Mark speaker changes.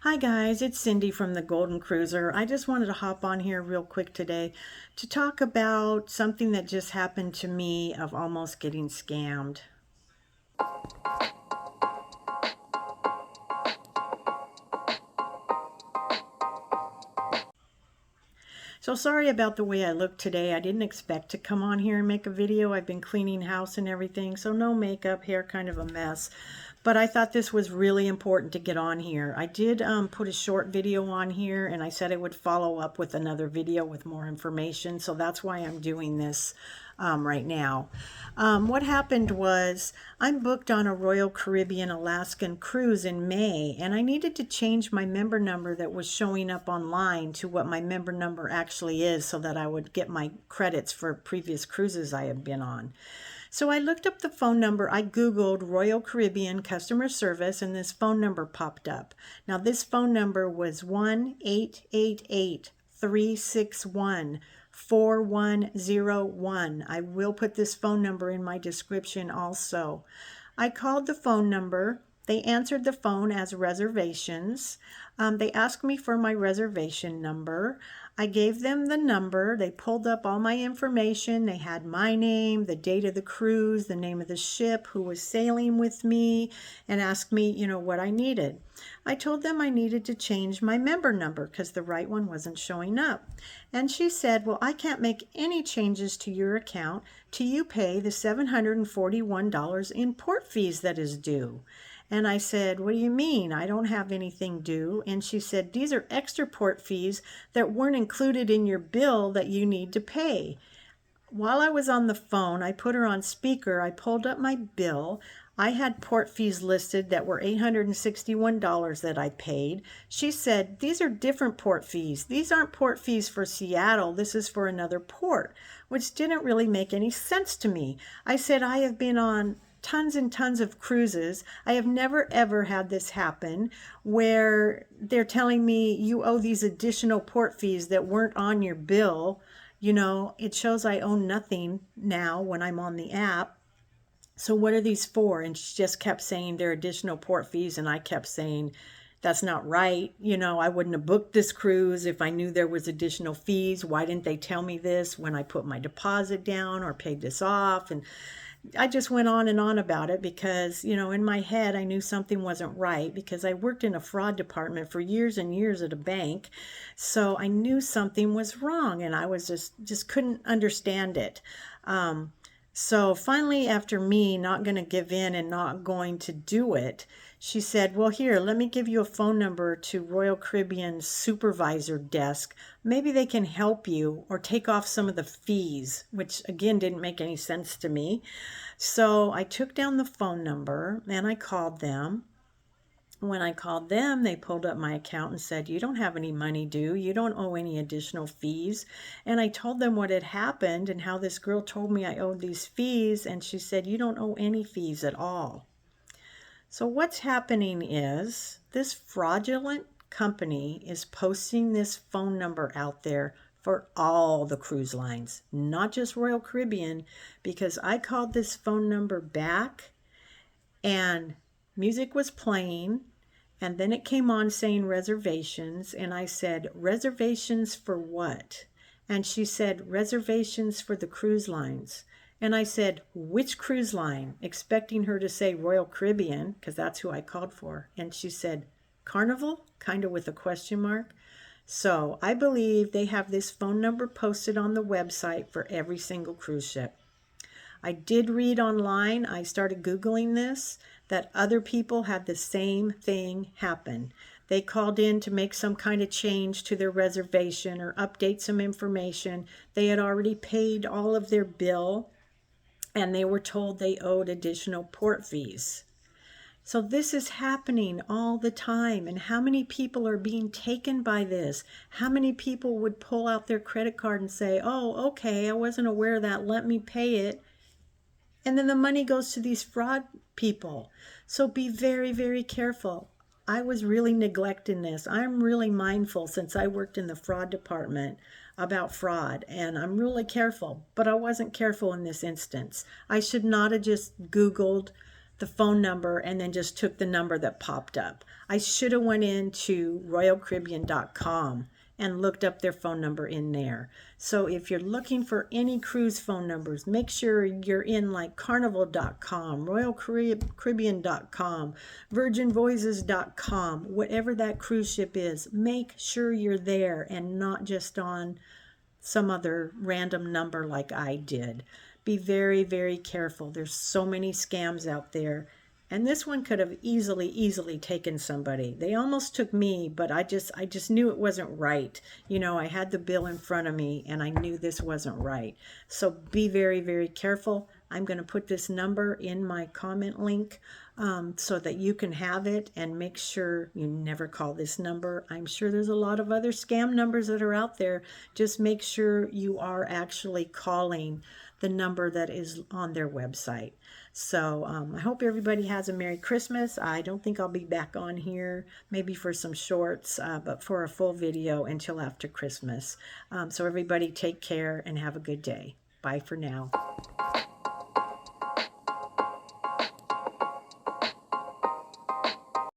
Speaker 1: Hi guys, it's Cindy from the Golden Cruiser. I just wanted to hop on here real quick today to talk about something that just happened to me of almost getting scammed. So sorry about the way I look today. I didn't expect to come on here and make a video. I've been cleaning house and everything, so no makeup, hair kind of a mess. But I thought this was really important to get on here. I did put a short video on here, and I said I would follow up with another video with more information. So that's why I'm doing this right now. What happened was I'm booked on a Royal Caribbean Alaskan cruise in May, and I needed to change my member number that was showing up online to what my member number actually is so that I would get my credits for previous cruises I have been on. So I looked up the phone number. I Googled Royal Caribbean customer service, and this phone number popped up. Now, this phone number was 1-888-361-4101. I will put this phone number in my description also. I called the phone number. They answered the phone as reservations. They asked me for my reservation number. I gave them the number. They pulled up all my information. They had my name, the date of the cruise, the name of the ship, who was sailing with me, and asked me, what I needed. I told them I needed to change my member number because the right one wasn't showing up. And she said, well, I can't make any changes to your account till you pay the $741 in port fees that is due. And I said, what do you mean? I don't have anything due. And she said, these are extra port fees that weren't included in your bill that you need to pay. While I was on the phone, I put her on speaker. I pulled up my bill. I had port fees listed that were $861 that I paid. She said, these are different port fees. These aren't port fees for Seattle. This is for another port, which didn't really make any sense to me. I said, I have been on tons and tons of cruises. I have never ever had this happen where they're telling me you owe these additional port fees that weren't on your bill. It shows I owe nothing now when I'm on the app. So what are these for? And she just kept saying they're additional port fees, and I kept saying that's not right. I wouldn't have booked this cruise if I knew there was additional fees. Why didn't they tell me this when I put my deposit down or paid this off? And I just went on and on about it because, in my head, I knew something wasn't right because I worked in a fraud department for years and years at a bank. So I knew something was wrong, and I was just couldn't understand it. So finally, after me not going to give in and not going to do it, she said, well, here, let me give you a phone number to Royal Caribbean's supervisor desk. Maybe they can help you or take off some of the fees, which again didn't make any sense to me. So I took down the phone number and I called them. When I called them, they pulled up my account and said, you don't have any money due. You don't owe any additional fees. And I told them what had happened and how this girl told me I owed these fees. And she said, you don't owe any fees at all. So what's happening is this fraudulent company is posting this phone number out there for all the cruise lines, not just Royal Caribbean, because I called this phone number back and music was playing, and then it came on saying reservations, and I said, reservations for what? And she said, reservations for the cruise lines. And I said, which cruise line? Expecting her to say Royal Caribbean, because that's who I called for. And she said, Carnival, kind of with a question mark. So I believe they have this phone number posted on the website for every single cruise ship. I did read online, I started Googling this, that other people had the same thing happen. They called in to make some kind of change to their reservation or update some information. They had already paid all of their bill, and they were told they owed additional port fees. So this is happening all the time. And how many people are being taken by this? How many people would pull out their credit card and say, oh, okay, I wasn't aware of that, let me pay it. And then the money goes to these fraud people. So be very, very careful. I was really neglecting this. I'm really mindful since I worked in the fraud department about fraud, and I'm really careful, but I wasn't careful in this instance. I should not have just Googled the phone number and then just took the number that popped up. I should have went into royalcaribbean.com and looked up their phone number in there. So if you're looking for any cruise phone numbers, make sure you're in like carnival.com, royalcaribbean.com, virginvoyages.com, whatever that cruise ship is, make sure you're there and not just on some other random number like I did. Be very, very careful. There's so many scams out there. And this one could have easily taken somebody. They almost took me, but I just knew it wasn't right. You know, I had the bill in front of me and I knew this wasn't right. So be very, very careful. I'm going to put this number in my comment link so that you can have it, and make sure you never call this number. I'm sure there's a lot of other scam numbers that are out there. Just make sure you are actually calling the number that is on their website. So I hope everybody has a Merry Christmas. I don't think I'll be back on here, maybe for some shorts, but for a full video until after Christmas. So everybody take care and have a good day. Bye for now.